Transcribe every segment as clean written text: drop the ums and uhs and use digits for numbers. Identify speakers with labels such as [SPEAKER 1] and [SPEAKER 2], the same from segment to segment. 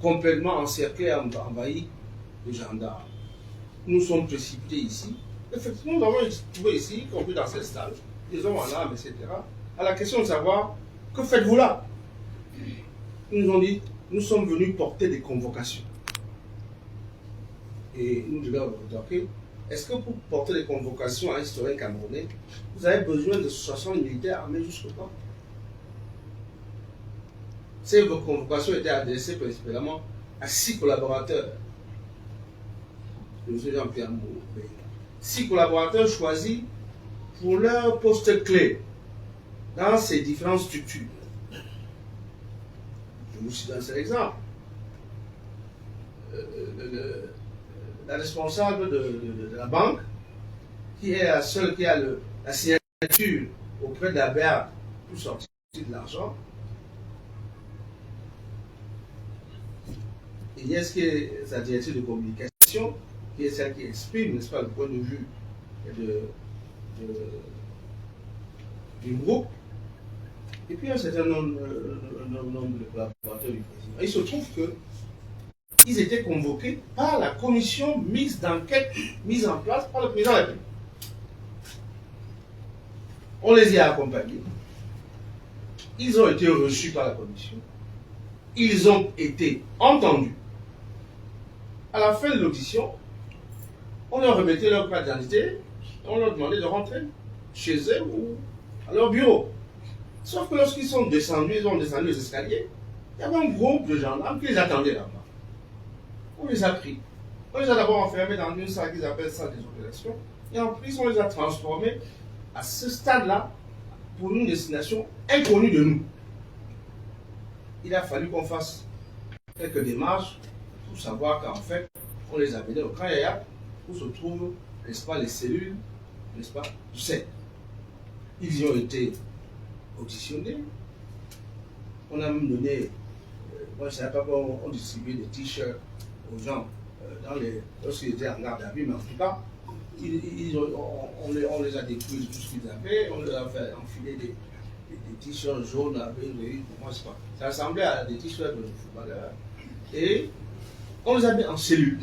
[SPEAKER 1] complètement encerclé, envahi de gendarmes. Nous sommes précipités ici. Effectivement, nous avons trouvé ici, y compris dans cette salle, des hommes en armes, etc. À la question de savoir, que faites-vous là? Ils nous ont dit, nous sommes venus porter des convocations. Et nous devons remarquer, est-ce que pour porter des convocations à un historien camerounais, vous avez besoin de 60 militaires armés jusqu'au temps? Ces convocations étaient adressées principalement à 6 collaborateurs de M. Jean-Pierre Moubé. 6 collaborateurs choisis pour leur poste clé dans ces différentes structures. Je vous cite un seul exemple. La responsable de la banque, qui est la seule qui a la signature auprès de la BERD pour sortir de l'argent. Il y a ce qui est sa directive de communication, qui est celle qui exprime, n'est-ce pas, le point de vue du groupe. Et puis un certain nombre de collaborateurs du président. Il se trouve qu'ils étaient convoqués par la commission mise d'enquête mise en place par le président de la République. On les y a accompagnés. Ils ont été reçus par la commission. Ils ont été entendus. À la fin de l'audition, on leur remettait leur carte d'identité, on leur demandait de rentrer chez eux ou à leur bureau. Sauf que lorsqu'ils sont descendus, ils ont descendu les escaliers, il y avait un groupe de gendarmes qui les attendait là-bas. On les a pris. On les a d'abord enfermés dans une salle qu'ils appellent salle des opérations, et en plus on les a transformés à ce stade-là pour une destination inconnue de nous. Il a fallu qu'on fasse quelques démarches pour savoir qu'en fait, on les a amenés au Camp Yaya, où se trouvent, n'est-ce pas, les cellules, n'est-ce pas, du CED. Ils y ont été auditionnés. On a même donné, moi je ne savais pas qu'on distribuait des t-shirts aux gens lorsqu'ils étaient en garde à vue, mais en tout cas, on les a détruits de tout ce qu'ils avaient, on leur a fait enfiler des t-shirts jaunes avec, pour moi, c'est pas. Ça ressemblait à des t-shirts de footballeurs. Et on les a mis en cellule.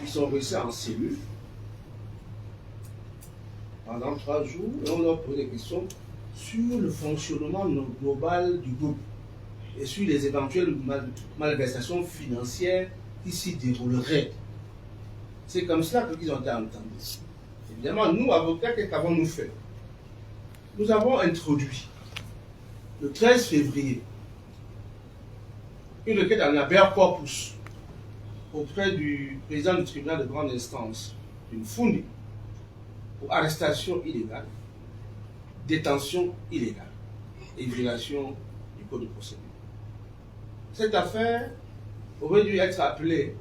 [SPEAKER 1] Ils sont restés en cellule pendant 3 jours et on leur posait des questions sur le fonctionnement global du groupe et sur les éventuelles malversations financières qui s'y dérouleraient. C'est comme cela qu'ils ont été entendus. Évidemment, nous, avocats, qu'avons-nous fait? Nous avons introduit, le 13 février, une requête en habeas corpus auprès du président du tribunal de grande instance, une fournie, pour arrestation illégale, détention illégale et violation du code de procédure. Cette affaire aurait dû être appelée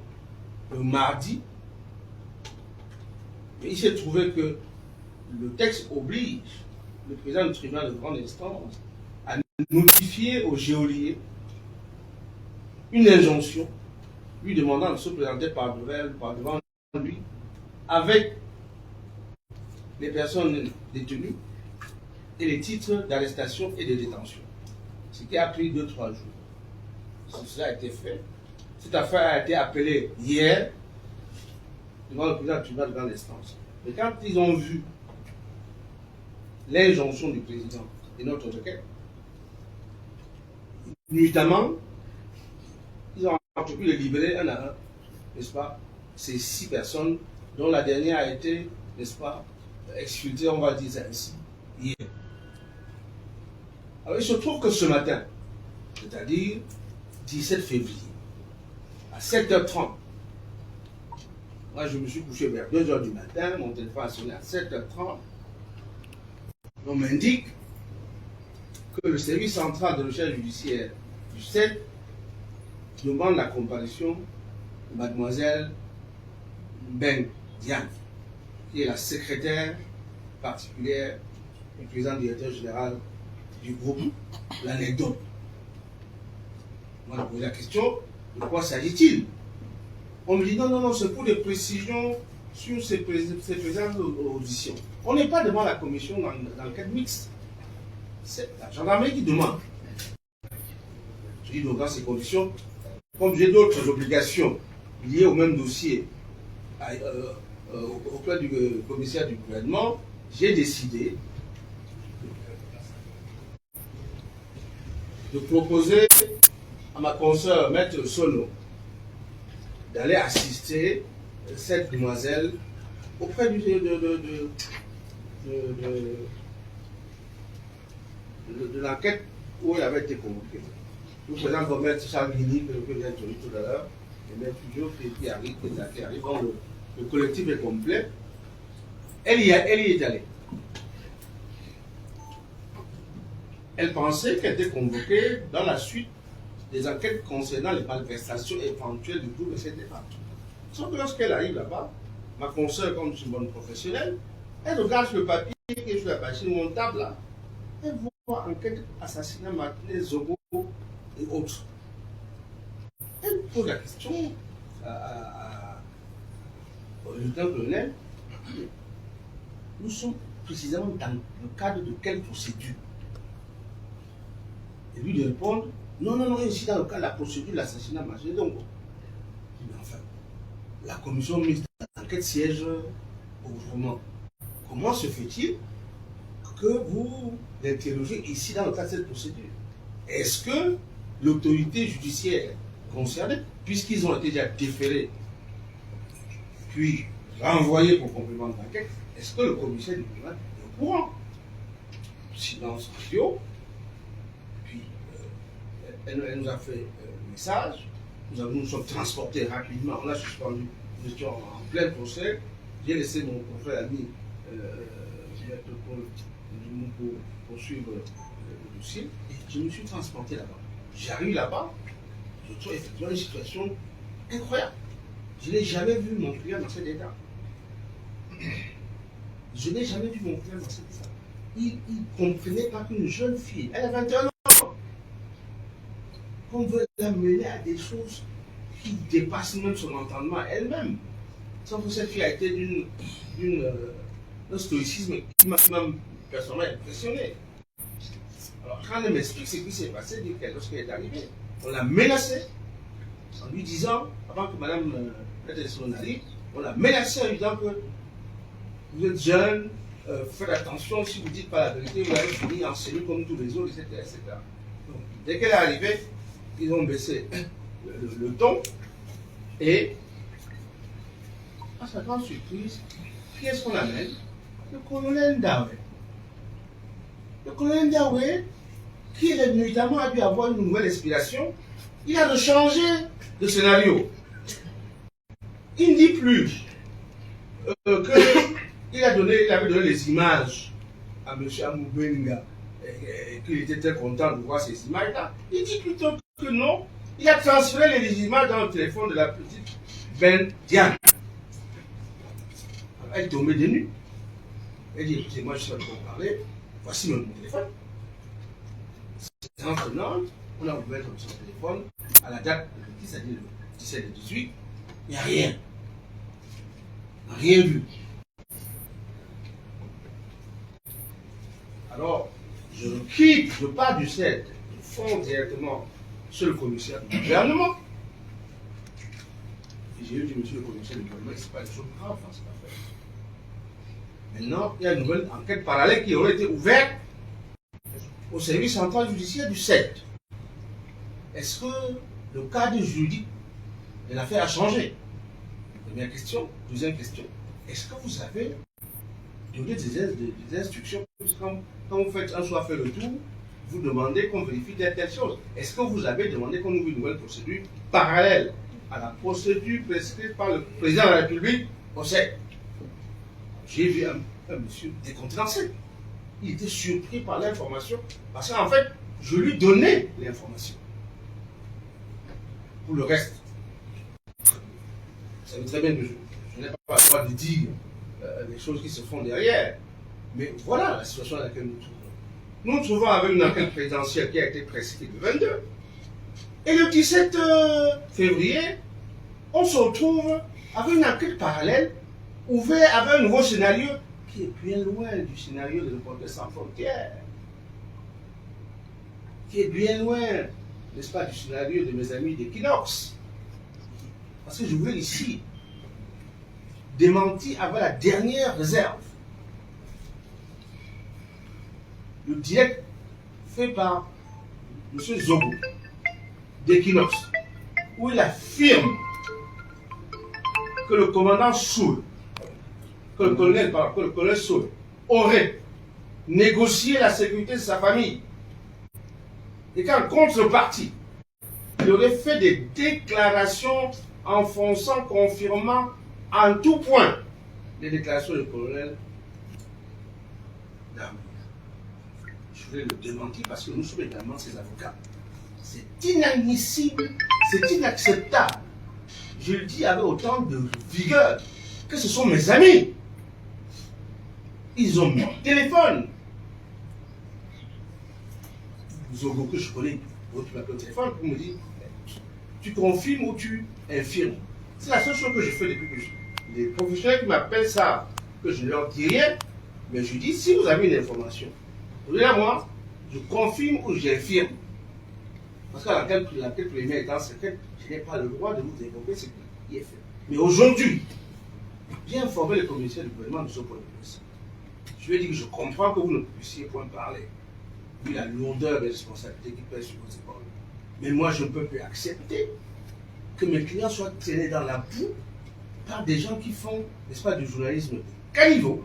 [SPEAKER 1] le mardi, mais il s'est trouvé que le texte oblige le président du tribunal de grande instance à notifier au geôlier une injonction lui demandant de se présenter par devant lui avec les personnes détenues et les titres d'arrestation et de détention. Ce qui a pris 2-3 jours. Si cela a été fait, cette affaire a été appelée hier devant le président du tribunal de grande instance. Et quand ils ont vu l'injonction du président et notre requête, nuitamment, ils ont pu les libérer un à un, n'est-ce pas, ces 6 personnes, dont la dernière a été, n'est-ce pas, exculpée, on va dire ça ainsi, hier. Alors il se trouve que ce matin, c'est-à-dire 17 février, à 7h30, moi je me suis couché vers 2h du matin, mon téléphone a sonné à 7h30, on m'indique que le service central de recherche judiciaire du CED demande la comparution de mademoiselle Ben Diane, qui est la secrétaire particulière du président directeur général du groupe L'Anecdote. Moi, je pose la question, de quoi s'agit-il? On me dit non, c'est pour des précisions sur ces présentes auditions. On n'est pas devant la commission dans le cadre mixte. C'est la gendarmerie qui demande. Je dis donc dans ces conditions, comme j'ai d'autres obligations liées au même dossier auprès du commissaire du gouvernement, j'ai décidé de proposer à ma consoeur, Maître Sono, d'aller assister cette demoiselle auprès de l'enquête où elle avait été convoquée. Le président Gomez Charles Guigny, que j'ai introduit tout à l'heure, et même toujours qui arrive, qui arrive, donc le collectif est complet. Elle y est allée. Elle pensait qu'elle était convoquée dans la suite des enquêtes concernant les malversations éventuelles du groupe, etc. Sauf que lorsqu'elle arrive là-bas, ma consoeur, comme une bonne professionnelle, elle regarde le papier qui est sur la page sur mon table là. Elle voit enquête, assassinat, Martinez, Zogo et autres. Elle pose la question au lieutenant-colonel, nous sommes précisément dans le cadre de quelle procédure? Et lui de répondre, non, ici dans le cas de la procédure de l'assassinat Martinez. Donc, mais enfin, la commission mixte d'enquête siège autrement. Comment se fait-il que vous l'interrogez ici dans le cadre de cette procédure? Est-ce que l'autorité judiciaire concernée, puisqu'ils ont été déjà déférés, puis renvoyés pour complément d'enquête, est-ce que le commissaire du gouvernement est au courant? Silence radio. Puis elle nous a fait un message, nous sommes transportés rapidement, on a suspendu, nous étions en plein procès, j'ai laissé mon confrère ami pour poursuivre le dossier, et je me suis transporté là-bas. J'arrive là-bas, je trouve effectivement une situation incroyable. Je n'ai jamais vu mon client dans cet état. Je n'ai jamais vu mon client dans cet état. Il ne comprenait pas qu'une jeune fille, elle a 21 ans, qu'on veut l'amener à des choses qui dépassent même son entendement elle-même. Sauf que cette fille a été d'un stoïcisme qui m'a personnellement impressionné. Alors, quand elle m'explique ce qui s'est passé, lorsqu'elle est arrivée, on l'a menacée en lui disant, avant que Mme Peterson arrive, on l'a menacée en lui disant que vous êtes jeune, faites attention, si vous ne dites pas la vérité, vous allez finir enseigné comme tous les autres, etc. Donc, dès qu'elle est arrivée, ils ont baissé le ton et, à sa grande surprise, qui est-ce qu'on amène? Le colonel Ndawe. Le colonel Ndawe, qui évidemment a dû avoir une nouvelle inspiration, il a changé de scénario. Il ne dit plus qu'il avait donné les images à M. Amoubenga et qu'il était très content de voir ces images-là. Il dit plutôt que non, il a transféré les images dans le téléphone de la petite Ben Diane. Alors, elle est tombée de nues. Elle dit, écoutez, moi je suis en train de parler, voici mon téléphone. C'est en prenant, on a ouvert son téléphone à la date de 10, c'est-à-dire le 17 et 18, il n'y a rien. On n'a rien vu. Alors, je quitte, je pars du 7, je fonce directement sur le commissaire du gouvernement. Et j'ai dit, monsieur le commissaire du gouvernement, ce n'est pas une chose grave, hein, cette affaire. Maintenant, il y a une nouvelle enquête parallèle qui aurait été ouverte au service central judiciaire du 7. Est-ce que le cadre juridique de l'affaire a changé? Première question. Deuxième question. Est-ce que vous avez donné des instructions? Quand vous faites un choix, fait le tour, vous demandez qu'on vérifie telle chose. Est-ce que vous avez demandé qu'on ouvre une nouvelle procédure parallèle à la procédure prescrite par le président de la République au 7? J'ai vu un monsieur décontenancé. Il était surpris par l'information parce qu'en fait, je lui donnais l'information. Pour le reste, vous savez très bien que je n'ai pas le droit de dire les choses qui se font derrière. Mais voilà la situation dans laquelle nous nous trouvons. Nous nous trouvons avec une enquête présidentielle qui a été prescrite le 22. Et le 17 février, on se retrouve avec une enquête parallèle ouverte avec un nouveau scénario qui est bien loin du scénario de Reporters sans frontières. Qui est bien loin n'est-ce pas, du scénario de mes amis d'Equinox. Parce que je veux ici démentir avec la dernière réserve. Le direct fait par M. Zogo d'Equinox, où il affirme que le commandant Soul, que le colonel Soul aurait négocié la sécurité de sa famille et qu'en contrepartie, il aurait fait des déclarations enfonçant, confirmant en tout point les déclarations du colonel Damir. Je voulais le démentir parce que nous sommes également ses avocats. C'est inadmissible, c'est inacceptable. Je le dis avec autant de vigueur que ce sont mes amis. Ils ont mon téléphone. Zogo que je connais, tu m'appelles au téléphone pour me dire, tu confirmes ou tu infirmes. C'est la seule chose que je fais depuis que les professionnels qui m'appellent savent que je ne leur dis rien, mais je dis, si vous avez une information, donnez-la moi, je confirme ou j'infirme. Parce que la première étant secrète, je n'ai pas le droit de vous évoquer ce qui est fait. Mais aujourd'hui, bien informer les commissaires du gouvernement de ce point de vue. Je vais dire que je comprends que vous ne puissiez point parler, vu la lourdeur des responsabilités qui pèsent sur vos épaules. Mais moi, je ne peux plus accepter que mes clients soient traînés dans la boue par des gens qui font, n'est-ce pas, du journalisme de caniveau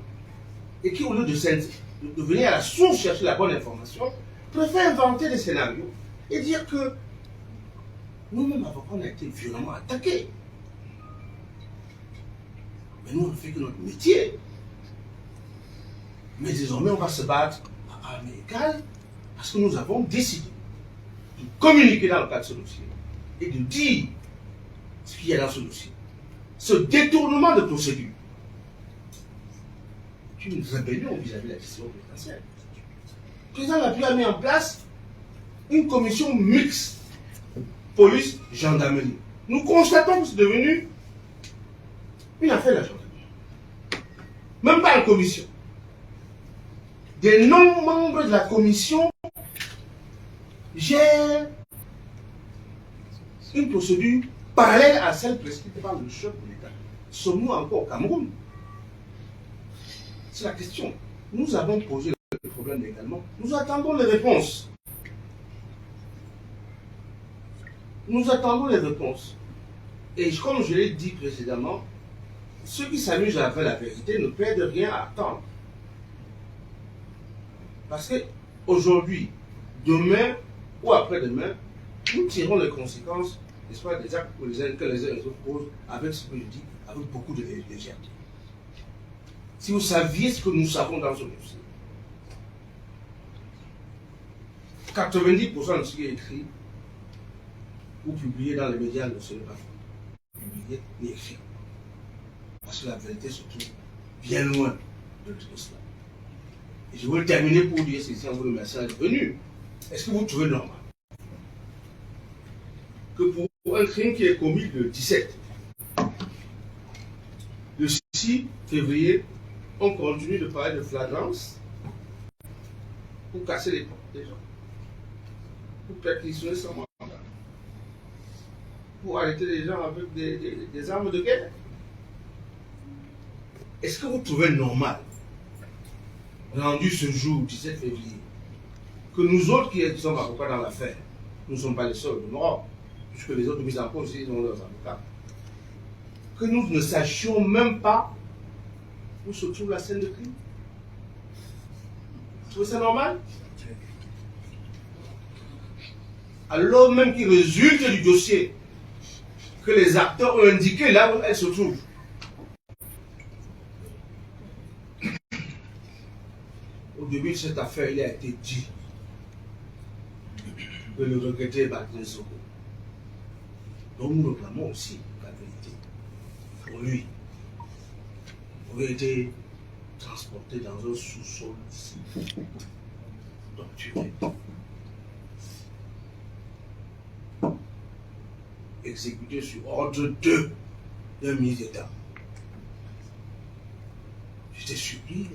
[SPEAKER 1] et qui, au lieu de venir à la source chercher la bonne information, préfèrent inventer des scénarios et dire que nous-mêmes, avocats, on a été violemment attaqués. Mais nous, on ne fait que notre métier. Mais désormais, on va se battre à armes égales parce que nous avons décidé de communiquer dans le cadre de ce dossier et de dire ce qu'il y a dans ce dossier. Ce détournement de procédure est une rébellion vis-à-vis de la décision présidentielle. Le président de la République a mis en place une commission mixte police-gendarmerie. Nous constatons que c'est devenu une affaire de la gendarmerie. Même pas la commission. Des non-membres de la commission gèrent une procédure parallèle à celle prescrite par le chef de l'État. Sommes-nous encore au Cameroun? C'est la question. Nous avons posé le problème également. Nous attendons les réponses. Nous attendons les réponses. Et comme je l'ai dit précédemment, ceux qui s'amusent avec la vérité ne perdent rien à attendre. Parce que aujourd'hui, demain ou après-demain, nous tirons les conséquences, n'est-ce pas, des actes que les uns et les autres posent avec ce que je dis, avec beaucoup de légèreté. Si vous saviez ce que nous savons dans ce dossier, 90% de ce qui est écrit ou publié dans les médias ne serait pas publié ni écrit. Parce que la vérité se trouve bien loin de tout cela. Et je veux terminer pour dire ceci en vous remerciant d'être venu. Est-ce que vous trouvez normal que pour un crime qui est commis le 17, le 6 février, on continue de parler de flagrance pour casser les portes des gens, pour perquisitionner sans mandat, pour arrêter les gens avec des armes de guerre? Est-ce que vous trouvez normal, rendu ce jour, 17 février, que nous autres qui sommes avocats dans l'affaire, nous ne sommes pas les seuls de Europe, puisque les autres mises en cause aussi ont leurs avocats, que nous ne sachions même pas où se trouve la scène de crime? Vous trouvez ça normal? Alors même qu'il résulte du dossier que les acteurs ont indiqué là où elle se trouve. Au début de cette affaire, il a été dit que le regretté Barthélémy Zogo, dont nous réclamons aussi la vérité, pour lui, aurait été transporté dans un sous-sol ici, torturé, exécuté sur ordre d'un ministre d'État. J'étais surpris,